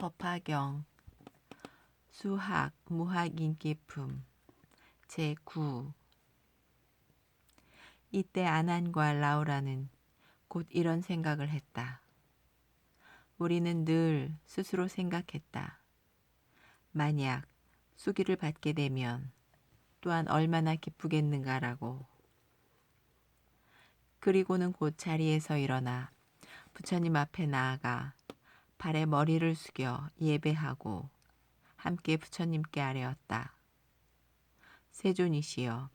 법화경 수학 무학인기품 제9. 이때 아난과 라우라는 곧 이런 생각을 했다. 우리는 늘 스스로 생각했다. 만약 수기를 받게 되면 또한 얼마나 기쁘겠는가라고. 그리고는 곧 자리에서 일어나 부처님 앞에 나아가 발에 머리를 숙여 예배하고 함께 부처님께 아뢰었다. 세존이시여,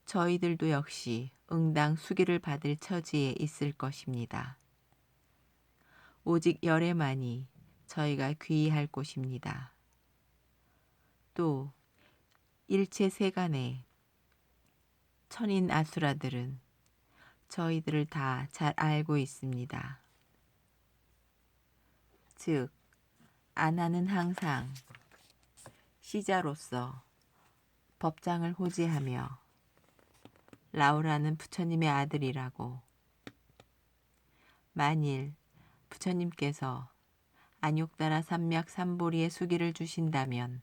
저희들도 역시 응당 수기를 받을 처지에 있을 것입니다. 오직 열애만이 저희가 귀의할 곳입니다. 또 일체 세간의 천인 아수라들은 저희들을 다 잘 알고 있습니다. 즉, 아나는 항상 시자로서 법장을 호지하며 라우라는 부처님의 아들이라고. 만일 부처님께서 안욕다라 삼맥 삼보리의 수기를 주신다면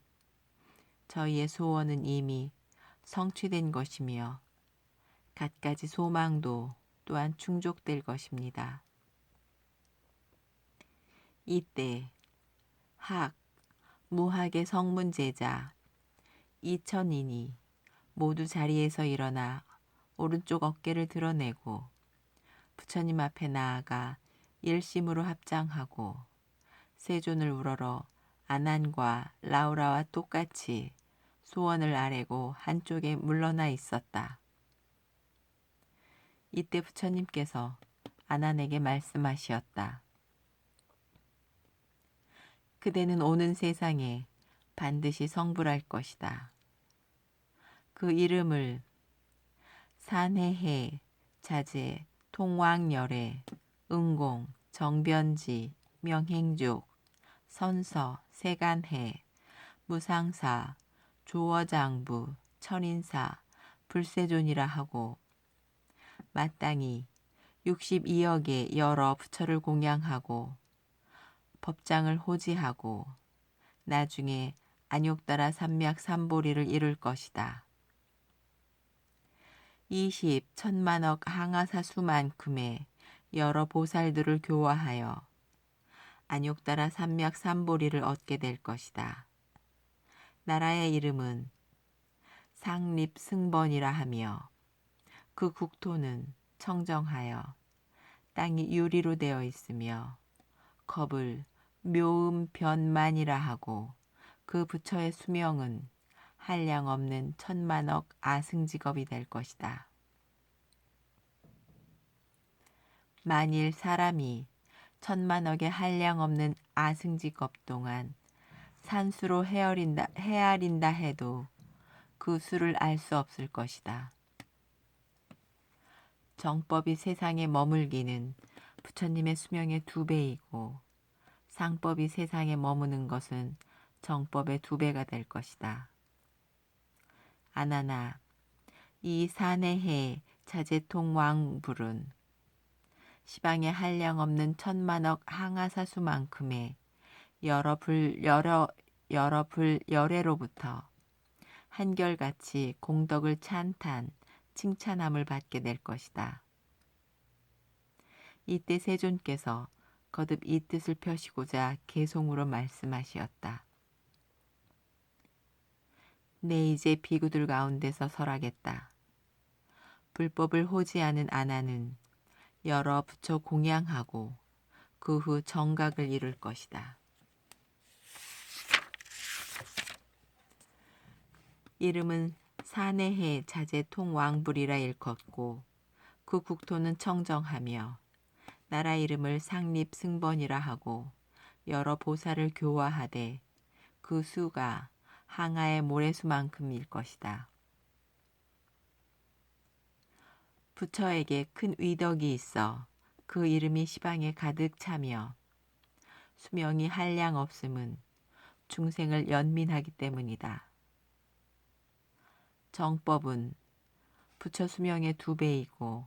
저희의 소원은 이미 성취된 것이며 갖가지 소망도 또한 충족될 것입니다. 이때 학, 무학의 성문제자 2000인이 모두 자리에서 일어나 오른쪽 어깨를 드러내고 부처님 앞에 나아가 일심으로 합장하고 세존을 우러러 아난과 라우라와 똑같이 소원을 아뢰고 한쪽에 물러나 있었다. 이때 부처님께서 아난에게 말씀하시었다. 그대는 오는 세상에 반드시 성불할 것이다. 그 이름을 산해해, 자제, 통왕열애, 응공, 정변지, 명행족, 선서, 세간해, 무상사, 조어장부, 천인사, 불세존이라 하고 마땅히 62억의 여러 부처를 공양하고 법장을 호지하고 나중에 안욕다라 삼맥 삼보리를 이룰 것이다. 20천만억 항아사수만큼의 여러 보살들을 교화하여 안욕다라 삼맥 삼보리를 얻게 될 것이다. 나라의 이름은 상립승번이라 하며 그 국토는 청정하여 땅이 유리로 되어 있으며 겁을 묘음변만이라 하고 그 부처의 수명은 한량없는 천만억 아승직업이 될 것이다. 만일 사람이 천만억의 한량없는 아승직업 동안 산수로 헤아린다 해도 그 수를 알 수 없을 것이다. 정법이 세상에 머물기는 부처님의 수명의 2배이고 상법이 세상에 머무는 것은 정법의 2배가 될 것이다. 아나나, 이 산해해 자제통왕불은 시방에 한량없는 천만억 항아사수만큼의 여러 불열애로부터 한결같이 공덕을 찬탄, 칭찬함을 받게 될 것이다. 이때 세존께서 거듭 이 뜻을 펴시고자 개송으로 말씀하시었다. 내 이제 비구들 가운데서 설하겠다. 불법을 호지하는 아나는 여러 부처 공양하고 그 후 정각을 이룰 것이다. 이름은 산해해 자제통왕불이라 일컫고 그 국토는 청정하며 나라 이름을 상립승번이라 하고 여러 보살을 교화하되 그 수가 항아의 모래수만큼일 것이다. 부처에게 큰 위덕이 있어 그 이름이 시방에 가득 차며 수명이 한량 없음은 중생을 연민하기 때문이다. 정법은 부처 수명의 2배이고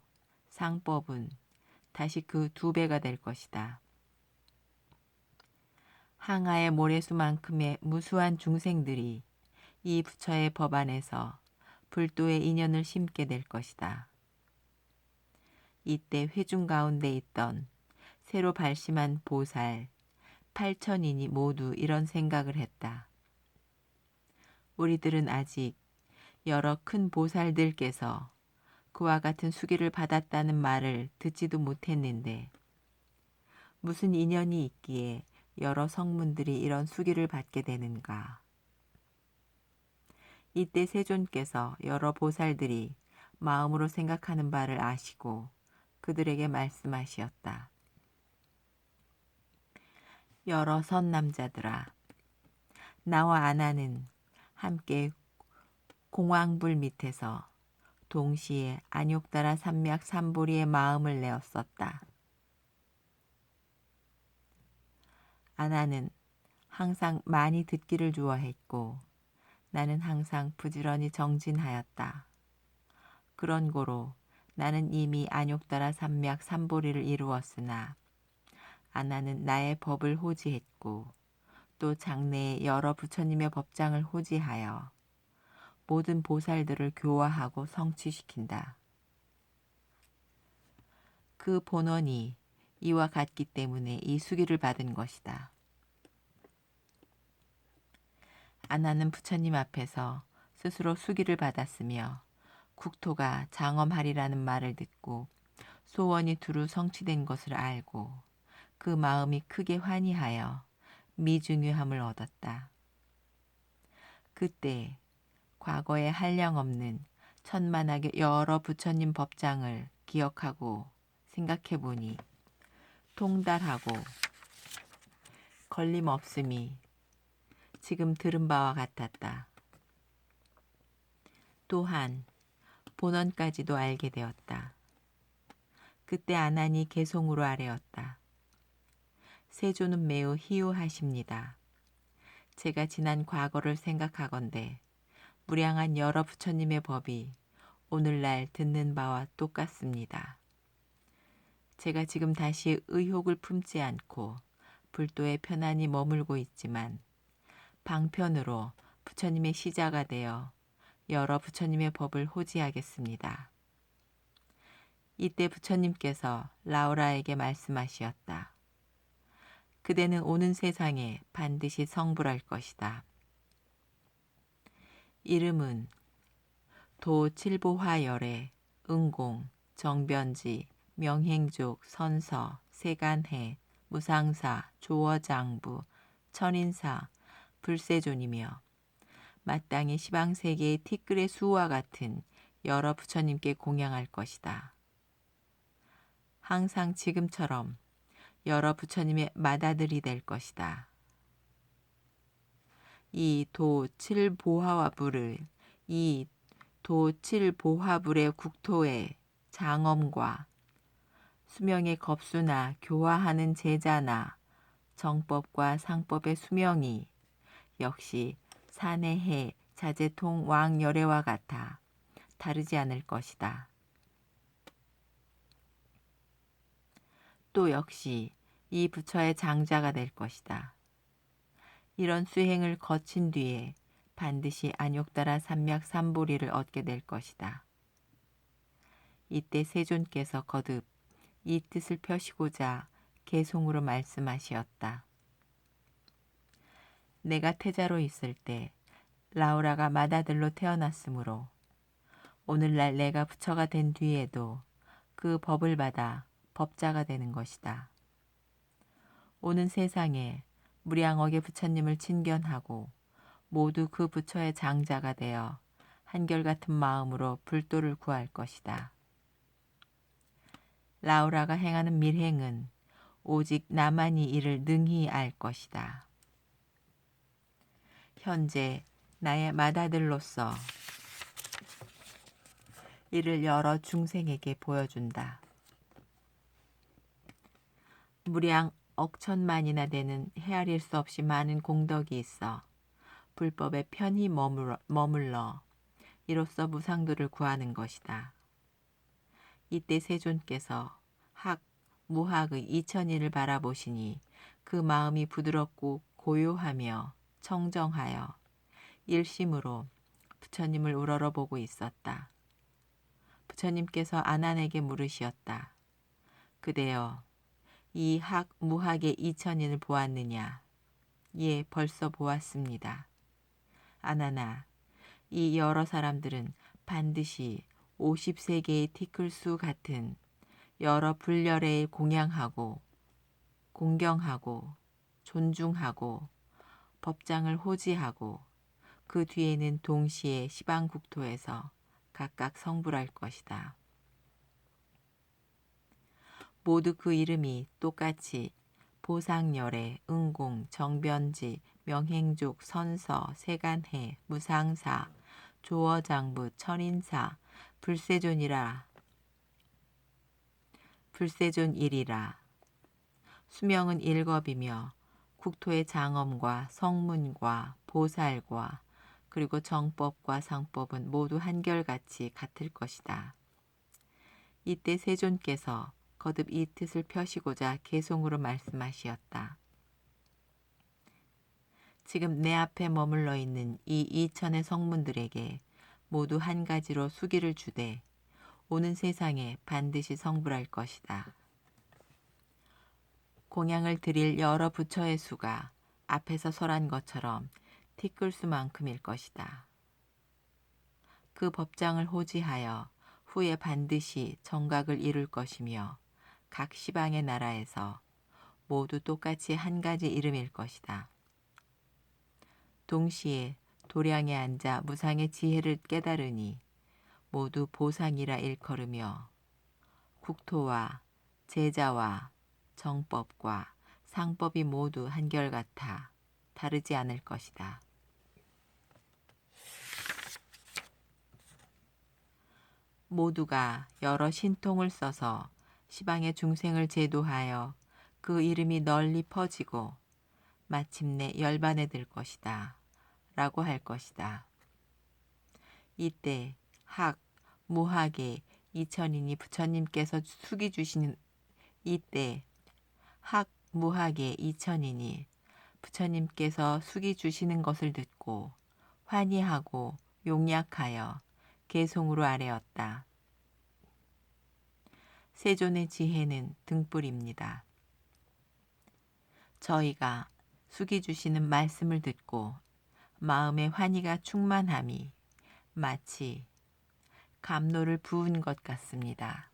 상법은 다시 그 2배가 될 것이다. 항아의 모래수만큼의 무수한 중생들이 이 부처의 법안에서 불도의 인연을 심게 될 것이다. 이때 회중 가운데 있던 새로 발심한 보살 8천인이 모두 이런 생각을 했다. 우리들은 아직 여러 큰 보살들께서 그와 같은 수기를 받았다는 말을 듣지도 못했는데 무슨 인연이 있기에 여러 성문들이 이런 수기를 받게 되는가. 이때 세존께서 여러 보살들이 마음으로 생각하는 바를 아시고 그들에게 말씀하시었다. 여러 선남자들아, 나와 아나는 함께 공황불 밑에서 동시에 안욕다라 삼맥 삼보리의 마음을 내었었다. 아나는 항상 많이 듣기를 좋아했고 나는 항상 부지런히 정진하였다. 그런 고로 나는 이미 안욕다라 삼맥 삼보리를 이루었으나 아나는 나의 법을 호지했고 또 장래에 여러 부처님의 법장을 호지하여 모든 보살들을 교화하고 성취시킨다. 그 본원이 이와 같기 때문에 이 수기를 받은 것이다. 아나는 부처님 앞에서 스스로 수기를 받았으며 국토가 장엄하리라는 말을 듣고 소원이 두루 성취된 것을 알고 그 마음이 크게 환희하여 미중유함을 얻었다. 그때 과거에 한량없는 천만하게 여러 부처님 법장을 기억하고 생각해보니 통달하고 걸림없음이 지금 들은 바와 같았다. 또한 본원까지도 알게 되었다. 그때 아난이 개송으로 아뢰었다. 세조는 매우 희유하십니다. 제가 지난 과거를 생각하건대 무량한 여러 부처님의 법이 오늘날 듣는 바와 똑같습니다. 제가 지금 다시 의욕을 품지 않고 불도에 편안히 머물고 있지만 방편으로 부처님의 시자가 되어 여러 부처님의 법을 호지하겠습니다. 이때 부처님께서 라우라에게 말씀하시었다. 그대는 오는 세상에 반드시 성불할 것이다. 이름은 도칠보화열의 응공, 정변지, 명행족, 선서, 세간해, 무상사, 조어장부, 천인사, 불세존이며 마땅히 시방세계의 티끌의 수와 같은 여러 부처님께 공양할 것이다. 항상 지금처럼 여러 부처님의 맏아들이 될 것이다. 이 도칠보화불의 국토의 장엄과 수명의 겁수나 교화하는 제자나 정법과 상법의 수명이 역시 산해해 자제통 왕열애와 같아 다르지 않을 것이다. 또 역시 이 부처의 장자가 될 것이다. 이런 수행을 거친 뒤에 반드시 안욕다라 삼맥 삼보리를 얻게 될 것이다. 이때 세존께서 거듭 이 뜻을 펴시고자 개송으로 말씀하시었다. 내가 태자로 있을 때 라우라가 맏아들로 태어났으므로 오늘날 내가 부처가 된 뒤에도 그 법을 받아 법자가 되는 것이다. 오는 세상에 무량억의 부처님을 친견하고 모두 그 부처의 장자가 되어 한결같은 마음으로 불도를 구할 것이다. 라우라가 행하는 밀행은 오직 나만이 이를 능히 알 것이다. 현재 나의 맏아들로서 이를 여러 중생에게 보여준다. 무량 억천만이나 되는 헤아릴 수 없이 많은 공덕이 있어 불법에 편히 머물러 이로써 무상도를 구하는 것이다. 이때 세존께서 학, 무학의 이천일을 바라보시니 그 마음이 부드럽고 고요하며 청정하여 일심으로 부처님을 우러러보고 있었다. 부처님께서 아난에게 물으시었다. 그대여, 이 학, 무학의 이천인을 보았느냐? 예, 벌써 보았습니다. 아난아, 이 여러 사람들은 반드시 50세계의 티클수 같은 여러 불열에 공양하고 공경하고 존중하고 법장을 호지하고 그 뒤에는 동시에 시방국토에서 각각 성불할 것이다. 모두 그 이름이 똑같이 보상열애, 응공, 정변지, 명행족, 선서, 세간해, 무상사, 조어장부, 천인사, 불세존일이라. 수명은 일겁이며 국토의 장엄과 성문과 보살과 그리고 정법과 상법은 모두 한결같이 같을 것이다. 이때 세존께서 거듭 이 뜻을 펴시고자 개송으로 말씀하시었다. 지금 내 앞에 머물러 있는 이 2000의 성문들에게 모두 한 가지로 수기를 주되 오는 세상에 반드시 성불할 것이다. 공양을 드릴 여러 부처의 수가 앞에서 설한 것처럼 티끌수만큼일 것이다. 그 법장을 호지하여 후에 반드시 정각을 이룰 것이며 각 시방의 나라에서 모두 똑같이 한 가지 이름일 것이다. 동시에 도량에 앉아 무상의 지혜를 깨달으니 모두 보상이라 일컬으며 국토와 제자와 정법과 상법이 모두 한결같아 다르지 않을 것이다. 모두가 여러 신통을 써서 시방의 중생을 제도하여 그 이름이 널리 퍼지고 마침내 열반에 들 것이다. 라고 할 것이다. 이때 학, 무학의 이천인이 부처님께서 숙이 주시는 이때 학, 무학의 이천인이 부처님께서 숙이 주시는 것을 듣고 환희하고 용약하여 개송으로 아뢰었다. 세존의 지혜는 등불입니다. 저희가 숙이 주시는 말씀을 듣고 마음의 환희가 충만함이 마치 감로를 부은 것 같습니다.